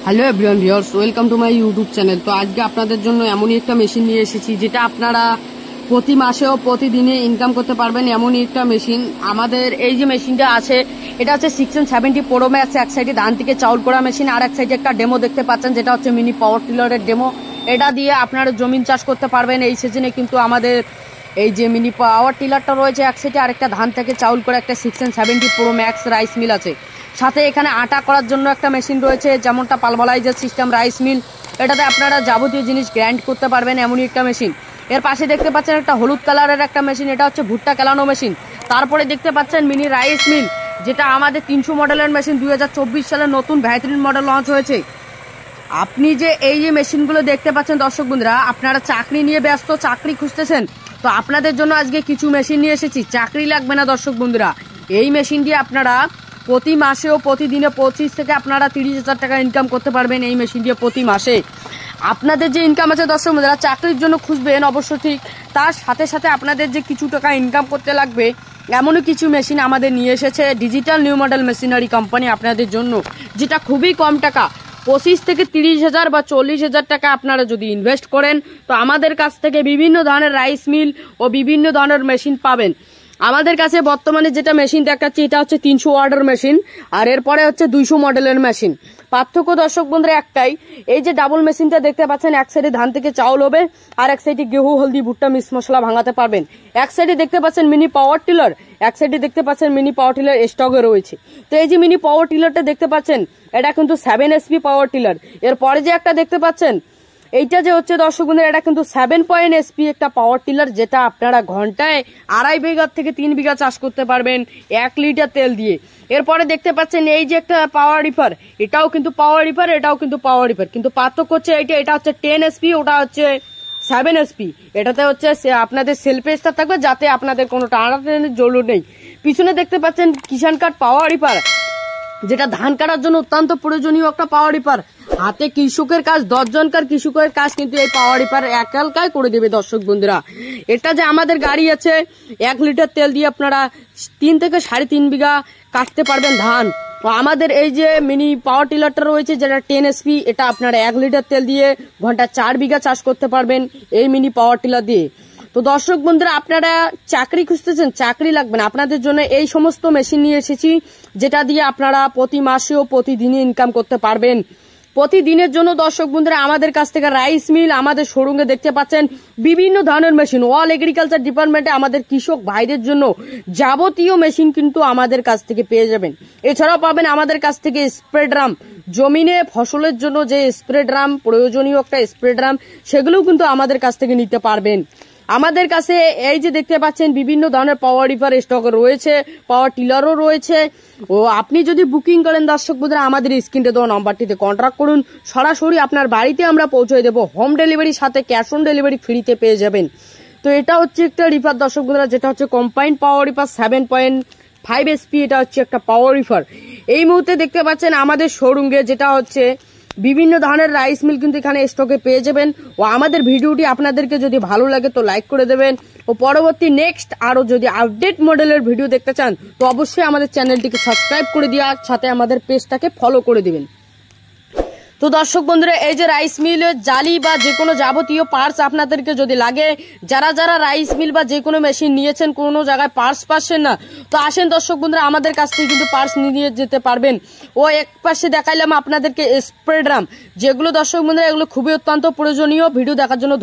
Hello everyone viewers, welcome to my YouTube channel. তো আজকে আপনাদের জন্য এমনই একটা মেশিন নিয়ে এসেছি যেটা আপনারা প্রতি মাসে ও প্রতিদিনে ইনকাম করতে পারবেন। এমনই একটা মেশিন আমাদের এই যে মেশিনটা আছে, এটা হচ্ছে 670 Pro Max। এক সাইডে ধান থেকে চাউল করা মেশিন, আর এক সাইডে একটা ডেমো দেখতে পাচ্ছেন যেটা হচ্ছে মিনি পাওয়ার টিলারের ডেমো। এটা দিয়ে আপনারা জমিন চাষ করতে পারবেন। এই সিজনে কিন্তু আমাদের এই যে মিনি পাওয়ার টিলারটা রয়েছে এক সাইডে, আর একটা ধান থেকে চাউল করে একটা 670 Pro Max রাইস মিল আছে। সাথে এখানে আটা করার জন্য একটা মেশিন রয়েছে, যেমনটা পালভারাইজার সিস্টেম রাইস মিল। এটাতে আপনারা যাবতীয় জিনিস গ্রাইন্ড করতে পারবেন, এমনই একটা মেশিন। এর পাশে দেখতে পাচ্ছেন একটা হলুদ কালারের একটা মেশিন, এটা হচ্ছে ভুট্টা কেলানো মেশিন। তারপরে দেখতে পাচ্ছেন মিনি রাইস মিল, যেটা আমাদের 300 মডেলের মেশিন। 2024 সালে নতুন ভ্যাটরিন মডেল লঞ্চ হয়েছে। আপনি যে এই যে মেশিনগুলো দেখতে পাচ্ছেন দর্শক বন্ধুরা, আপনারা চাকরি নিয়ে ব্যস্ত, চাকরি খুঁজতেছেন, তো আপনাদের জন্য আজকে কিছু মেশিন নিয়ে এসেছি। চাকরি লাগবে না দর্শক বন্ধুরা, এই মেশিন দিয়ে আপনারা প্রতি মাসে ও প্রতিদিনে 25 থেকে আপনারা 30,000 টাকা ইনকাম করতে পারবেন এই মেশিন দিয়ে প্রতি মাসে। আপনাদের যে ইনকাম আছে দর্শক বন্ধুরা, চাকরির জন্য খুঁজবেন অবশ্য ঠিক, তার সাথে সাথে আপনাদের যে কিছু টাকা ইনকাম করতে লাগবে এমনই কিছু মেশিন আমাদের নিয়ে এসেছে digital new model machinery company আপনাদের জন্য, যেটা খুবই কম টাকা, 25 থেকে 30,000 বা 40,000 টাকা আপনারা যদি ইনভেস্ট করেন, তো আমাদের কাছ থেকে বিভিন্ন ধরনের রাইস মিল ও বিভিন্ন ধরনের মেশিন পাবেন। আমাদের কাছে বর্তমানে যেটা মেশিন দেখাচ্ছি এটা হচ্ছে 300 ওয়াটের মেশিন, আর এরপরে হচ্ছে 200 মডেলের মেশিন। পার্থক্য দর্শক বন্ধুরা একটাই, এই যে ডাবল মেশিনটা দেখতে পাচ্ছেন, এক সাইডে ধান থেকে চাউল হবে, আর এক সাইডে গেহু, হলদি, ভুট্টা, মিক্স মশলা ভাঙাতে পারবেন। এক সাইডে দেখতে পাচ্ছেন মিনি পাওয়ার টিলার, এক সাইডে দেখতে পাচ্ছেন মিনি পাওয়ার টিলার স্টকে রয়েছে। তো এই যে মিনি পাওয়ার টিলারটা দেখতে পাচ্ছেন, এটা কিন্তু 7 SP পাওয়ার টিলার। এরপরে যে একটা দেখতে পাচ্ছেন, এইটা যে হচ্ছে দর্শক বন্ধুরা, এটা কিন্তু 7 SP একটা পাওয়ার টিলার, যেটা আপনারা ঘন্টায় 2.5 বিঘা থেকে 3 বিঘা চাষ করতে পারবেন 1 লিটার তেল দিয়ে। এরপরে দেখতে পাচ্ছেন এই যে একটা পাওয়ার রিপার, এটাও কিন্তু পাওয়ার রিপার, এটাও কিন্তু পাওয়ার রিপার, কিন্তু পার্থক্য হচ্ছে এটা হচ্ছে 10 SP, ওটা হচ্ছে 7 SP। এটাতে হচ্ছে আপনাদের সেলফ স্টার্ট থাকবে, যাতে আপনাদের কোনো টানাটানির জরুরি নেই। পিছনে দেখতে পাচ্ছেন কিষান কার্ড পাওয়ার রিপার, যেটা ধান কাটার জন্য অত্যন্ত প্রয়োজনীয় একটা পাওয়ার রিপার। হাতে কৃষকের কাজ, 10 জনকার কৃষকের কাজ কিন্তু এই পাওয়ার রিপার একালকাই করে দেবে দর্শক বন্ধুরা। এটা যে আমাদের গাড়ি আছে, 1 লিটার তেল দিয়ে আপনারা 3 থেকে 3.5 বিঘা কাটতে পারবেন ধান। আমাদের এই যে মিনি পাওয়ার টিলারটা রয়েছে যেটা 10 SP, এটা আপনারা 1 লিটার তেল দিয়ে ঘন্টা 4 বিঘা চাষ করতে পারবেন এই মিনি পাওয়ার টিলার দিয়ে। তো দর্শক বন্ধুরা, আপনারা চাকরি খুঁজতেছেন, চাকরি লাগবে না, আপনাদের জন্য এই সমস্ত মেশিন নিয়ে এসেছি, যেটা দিয়ে আপনারা প্রতি মাসে ও প্রতিদিনই ইনকাম করতে পারবেন। প্রতিদিনের জন্য দর্শক বন্ধুরা আমাদের কাছ থেকে রাইস মিল, আমাদের শোরুমে দেখতে পাচ্ছেন বিভিন্ন ধরনের মেশিন। অল এগ্রিকালচার ডিপার্টমেন্টে আমাদের কৃষক ভাইদের জন্য যাবতীয় মেশিন কিন্তু আমাদের কাছ থেকে পেয়ে যাবেন। এছাড়াও পাবেন আমাদের কাছ থেকে স্প্রে ড্রাম, জমিনে ফসলের জন্য যে স্প্রে ড্রাম প্রয়োজনীয় একটা স্প্রে ড্রাম, সেগুলোও কিন্তু আমাদের কাছ থেকে নিতে পারবেন। আমাদের কাছে এই যে দেখতে পাচ্ছেন বিভিন্ন ধরনের পাওয়ার রিপার স্টক রয়েছে, পাওয়ার টিলারও রয়েছে। ও আপনি যদি বুকিং করেন দর্শক বন্ধুরা, আমাদের স্ক্রিনে দেওয়া নাম্বারটিতে কন্ট্যাক্ট করুন, সরাসরি আপনার বাড়িতে আমরা পৌঁছে দেবো। হোম ডেলিভারির সাথে ক্যাশ অন ডেলিভারি ফ্রিতে পেয়ে যাবেন। তো এটা হচ্ছে একটা রিপার দর্শক বন্ধুরা, যেটা হচ্ছে কম্বাইন্ড পাওয়ার রিপার 7.5 SP। এটা হচ্ছে একটা পাওয়ার রিপার। এই মুহূর্তে দেখতে পাচ্ছেন আমাদের শোরুমে যেটা হচ্ছে বিভিন্ন ধরনের রাইস মিল কিন্তু এখানে স্টকে পেয়ে যাবেন। ও আমাদের ভিডিওটি আপনাদেরকে যদি ভালো লাগে তো লাইক করে দেবেন, ও পরবর্তী নেক্সট আরো যদি আপডেট মডেলের ভিডিও দেখতে চান তো অবশ্যই আমাদের চ্যানেলটিকে সাবস্ক্রাইব করে দিয়ে সাথে আমাদের পেজটাকে ফলো করে দিবেন। তো দর্শক বন্ধুরা, এই যে রাইস মিলের জালি বা যে কোনো যাবতীয় পার্টস আপনাদেরকে যদি লাগে, যারা যারা রাইস মিল বা যে কোনো মেশিন নিয়েছেন, কোনো জায়গায় পার্টস পাচ্ছেন না, তো আসেন দর্শক বন্ধুরা, আমাদের কাছ থেকে কিন্তু পার্টস নিয়ে যেতে পারবেন। ও এক পাশে দেখাইলাম আপনাদেরকে স্প্রে ড্রাম, যেগুলো দর্শক বন্ধুরা এগুলো খুবই অত্যন্ত প্রয়োজনীয়। ভিডিও দেখার জন্য